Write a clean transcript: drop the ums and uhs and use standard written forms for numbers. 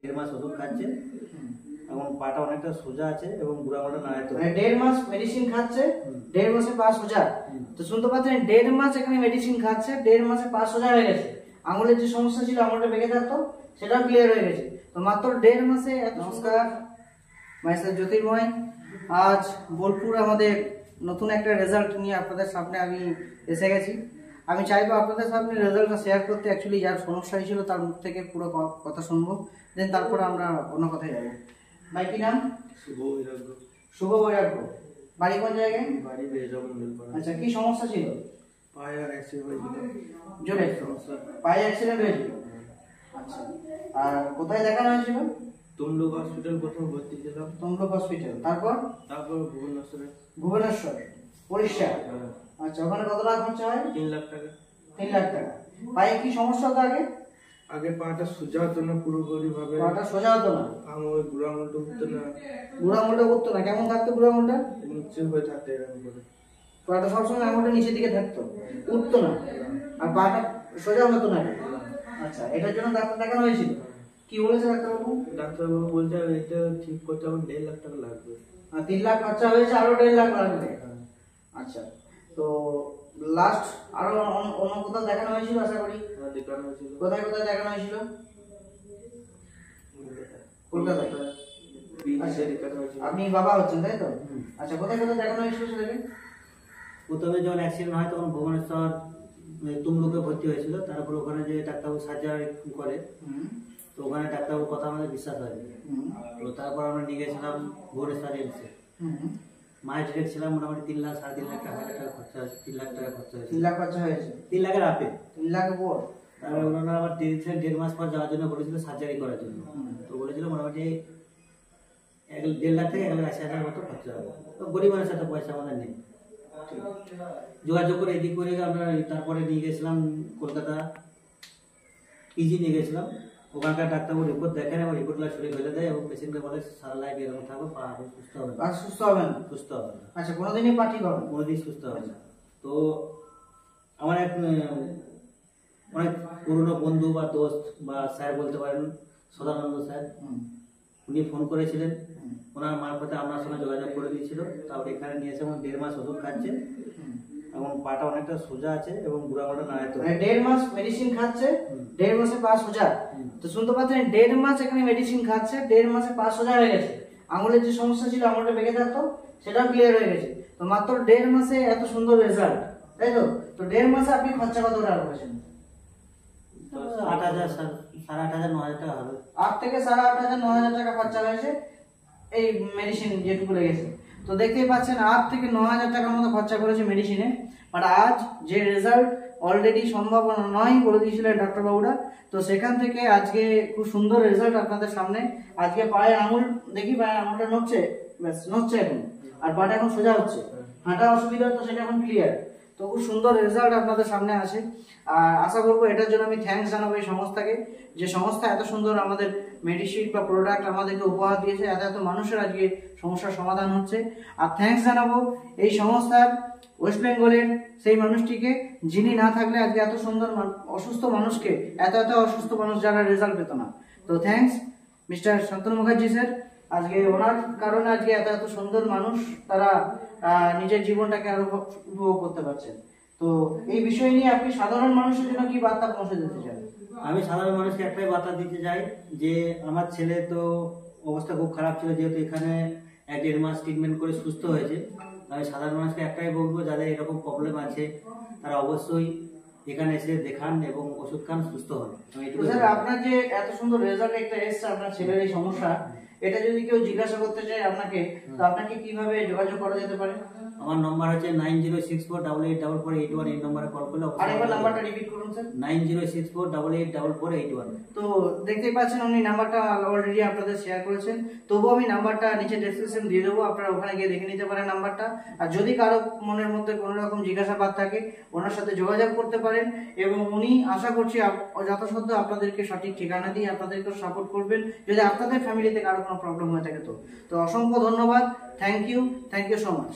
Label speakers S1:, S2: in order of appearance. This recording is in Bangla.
S1: 1.5 মাস ওষুধ খাচ্ছে এবং পাটা অনেকটা সোজা আছে এবং বুড়ামাটা নাড়াতে
S2: মানে 1.5 মাস মেডিসিন খাচ্ছে, 1.5 মাসে পা সোজা। তো শুনতে পাচ্ছেন 1.5 মাস এখানে মেডিসিন খাচ্ছে, 1.5 মাসে পা সোজা হয়ে গেছে। আঙুলের যে সমস্যা ছিল, আঙুলটা বেঁকে থাকতো, সেটাও ক্লিয়ার হয়ে গেছে। তো মাত্র 1.5 মাসে এত। নমস্কার, মাইস্টার জ্যোতির্ময়। আজ বোলপুর আমাদের নতুন একটা রেজাল্ট নিয়ে আপনাদের সামনে আমি এসে গেছি। আমি চাইবো আপনাদের সামনে রেজাল্টটা শেয়ার করতে। অ্যাকচুয়ালি যার সমস্যা হয়েছিল তার মুখ থেকে পুরো কথা শুনবো, দেন তারপরে আমরা অন্য কথায় যাবো। ভাই কি নাম? শুভ বৈরাগ্য। বাড়ি কোন জায়গায়?
S1: বাড়ি বেজমন্ডল।
S2: আচ্ছা, কি সমস্যা ছিল?
S1: পায়ে অ্যাক্সিডেন্ট হয়েছিল।
S2: জোরে পায়ে অ্যাক্সিডেন্ট হয়েছিল। আচ্ছা, আর কোথায় দেখানো হয়েছিল?
S1: তমলুক হসপিটাল প্রথম ভর্তি ছিলাম।
S2: তমলুক হসপিটাল, তারপর
S1: ভুবনেশ্বরে।
S2: ভুবনেশ্বর, উড়িষ্যা। আচ্ছা, ওখানে কত টাকা খরচা হয়?
S1: 3 লাখ টাকা।
S2: 3 লাখ টাকা। পায়ে কি সমস্যা হতো আগে?
S1: আগে পাটা সোজা হতো না পুরোপুরি ভাবে।
S2: পাটা সোজা হতো না,
S1: আমার বুড়া আঙুলটা উঠতো না।
S2: বুড়ো আঙুলটা উঠতো না। কেমন থাকতো বুড়ো আঙুলটা?
S1: নিচে হয়ে থাকতো এরকম করে।
S2: পাটা সবসময় আঙুলটা নিচের দিকে থাকতো, উঠতো না, আর পাটা সোজা হতো না। আচ্ছা, এটার জন্য ডাক্তার দেখানো হয়েছিল। কি বলেছে ডাক্তারবাবু?
S1: ডাক্তারবাবু বলছে এটা ঠিক করতে আমার 1.5 লাখ টাকা লাগবে।
S2: আর 3 লাখ খরচা হয়েছে, আরো 1.5 লাখ লাগবে। আচ্ছা, তো লাস্ট আরো অন্য কোথাও দেখানো হয়েছিল? আশা করি
S1: দেখানো হয়েছিল।
S2: কোথায় কোথায় দেখানো হয়েছিল? কলকাতায়। আচ্ছা, আপনি বাবা হচ্ছেন তাই তো? আচ্ছা, কোথায় কোথায় দেখানো হয়েছিল সেটাকে? প্রথমে যখন অ্যাক্সিডেন্ট হয় তখন ভুবনেশ্বর তমলুকে ভর্তি হয়েছিল। তারপর ওখানে যে ডাক্তারবাবু সার্জারি করে, তো ওখানে ডাক্তারবাবুর কথা আমাদের বিশ্বাস হয়নি। তো তারপর আমরা নিয়ে গেছিলাম ভুবনেশ্বর এমসে। মায়ের ডেট ছিলাম মোটামুটি 3 লাখ 3.5 লাখ টাকা খরচা হয়েছে। 3 লাখ টাকা খরচা হয়েছে। 3 লাখ খরচা হয়েছে। 3 লাখের আপে, 3 লাখের উপর। তারপরে ওনারা আবার 1.5 মাস পর যাওয়ার জন্য বলেছিল, সার্জারি করার জন্য। তো বলেছিল মোটামুটি 1.5 লাখ থেকে 1,80,000 মতো খরচা হবে। তো গরিব মানুষের সাথে পয়সা আমাদের নেই। যোগাযোগ করে এদিক করে আমরা তারপরে নিয়ে গেছিলাম কলকাতা, পিজি নিয়ে গেছিলাম। ওখানকার ডাক্তারবাবু রিপোর্ট দেখেন এবং রিপোর্টগুলো ছড়িয়ে ফেলে দেয় এবং পেশেন্টকে বলে সারা লাইফ এরকম থাকবে, পা সুস্থ হবে না। সুস্থ হবে না? সুস্থ হবে না। আচ্ছা, কোনোদিনই পা ঠিক হবে না? কোনোদিন সুস্থ হবে না। তো আমার এক অনেক পুরনো বন্ধু বা দোস্ত বা স্যার বলতে পারেন, সদানন্দ স্যার, উনি ফোন করেছিলেন। ওনার মারফতে আপনার সঙ্গে যোগাযোগ করে দিয়েছিল। তারপরে এখানে নিয়ে এসে 1.5 মাস ওষুধ খাচ্ছে এবং পাটা অনেকটা সোজা আছে এবং বুড়ামাটা নাড়াতে। 1.5 মাস মেডিসিন খাচ্ছে, 1.5 মাসে পা সোজা। তো শুনতে পাচ্ছেন 1.5 মাস এখানে মেডিসিন খাচ্ছে, 1.5 মাসে পা সোজা হয়ে গেছে। আঙুলের যে সমস্যা ছিল, আঙুলটা বেঁকে থাকতো, সেটাও ক্লিয়ার হয়ে গেছে। তো মাত্র 1.5 মাসে এত সুন্দর রেজাল্ট, তাই তো? তো 1.5 মাসে আপনি খরচা কত টাকা করেছেন? 8,000, 8,500, 9,000 টাকা হবে। 8 থেকে 8,500, 9,000 টাকা খরচা হয়েছে এই মেডিসিন যেটুকু লেগেছে। তো দেখতেই পাচ্ছেন 8 থেকে 9,000 টাকার মতো খরচা করেছে মেডিসিনে। বাট আজ যে রেজাল্ট অলরেডি সম্ভাবনা নয় বলে দিয়েছিলেন ডাক্তারবাবুরা, তো সেখান থেকে আজকে খুব সুন্দর রেজাল্ট আপনাদের সামনে। আজকে পায়ের আঙুল দেখি, পায়ের আঙুলটা নড়ছে, ব্যাস নড়ছে এখন, আর পাটা এখন সোজা হচ্ছে। হাঁটা অসুবিধা তো সেটা এখন ক্লিয়ার। তো খুব সুন্দর রেজাল্ট আপনাদের সামনে আসে। আর আশা করবো এটার জন্য আমি থ্যাঙ্কস জানাবো এই সংস্থাকে, যে সংস্থা এত সুন্দর আমাদের মেডিসিন বা প্রোডাক্ট আমাদেরকে উপহার দিয়েছে। এত এত মানুষের আজকে সমস্যার সমাধান হচ্ছে। আর থ্যাঙ্কস জানাবো এই সংস্থার, ওয়েস্ট বেঙ্গলের সেই মানুষটিকে, যিনি না থাকলে আজকে এত সুন্দর অসুস্থ মানুষকে, এত এত অসুস্থ মানুষ যারা রেজাল্ট পেত না। তো thanks mister Shantanu Mukherjee sir. আজকে ওনার কারণে আজকে এত এত সুন্দর মানুষ তারা নিজের জীবনটাকে আরো উপভোগ করতে পারছেন। তো এই বিষয় নিয়ে আপনি সাধারণ মানুষের জন্য কি বার্তা পৌঁছে দিতে চান? আমি সাধারণ মানুষকে একটাই বার্তা দিতে চাই যে আমার ছেলে তো অবস্থা খুব খারাপ ছিল, যেহেতু এখানে 1.5 মাস ট্রিটমেন্ট করে সুস্থ হয়েছে। আমি সাধারণ মানুষকে একটাই বলবো, যাদের এরকম প্রবলেম আছে তারা অবশ্যই এখানে এসে দেখান এবং ওষুধ খান, সুস্থ হন। স্যার, আপনার যে এত সুন্দর রেজাল্ট একটা এসছে আপনার ছেলের এই সমস্যা, এটা যদি কেউ জিজ্ঞাসা করতে চায় আপনাকে, তো আপনাকে কিভাবে যোগাযোগ করা যেতে পারে? আমার নাম্বার হচ্ছে 9064884481। এই নম্বরে কল করলে। আরেকবার নাম্বারটা রিপিট করুন স্যার। 9064884481। তো দেখতেই পাচ্ছেন উনি নাম্বারটা অলরেডি আপনাদের শেয়ার করেছেন। তবুও আমি নাম্বারটা নিচে ডেসক্রিপশন দিয়ে দেবো, আপনারা ওখানে গিয়ে দেখে নিতে পারেন নাম্বারটা। আর যদি কারো মনের মধ্যে কোনো রকম জিজ্ঞাসাবাদ থাকে, ওনার সাথে যোগাযোগ করতে পারেন এবং উনি আশা করছি যথাসাধ্য আপনাদেরকে সঠিক ঠিকানা দিয়ে আপনাদেরকে সাপোর্ট করবেন, যদি আপনাদের ফ্যামিলিতে কারো কোনো প্রবলেম হয়ে থাকে। তো অসংখ্য ধন্যবাদ। Thank you so much.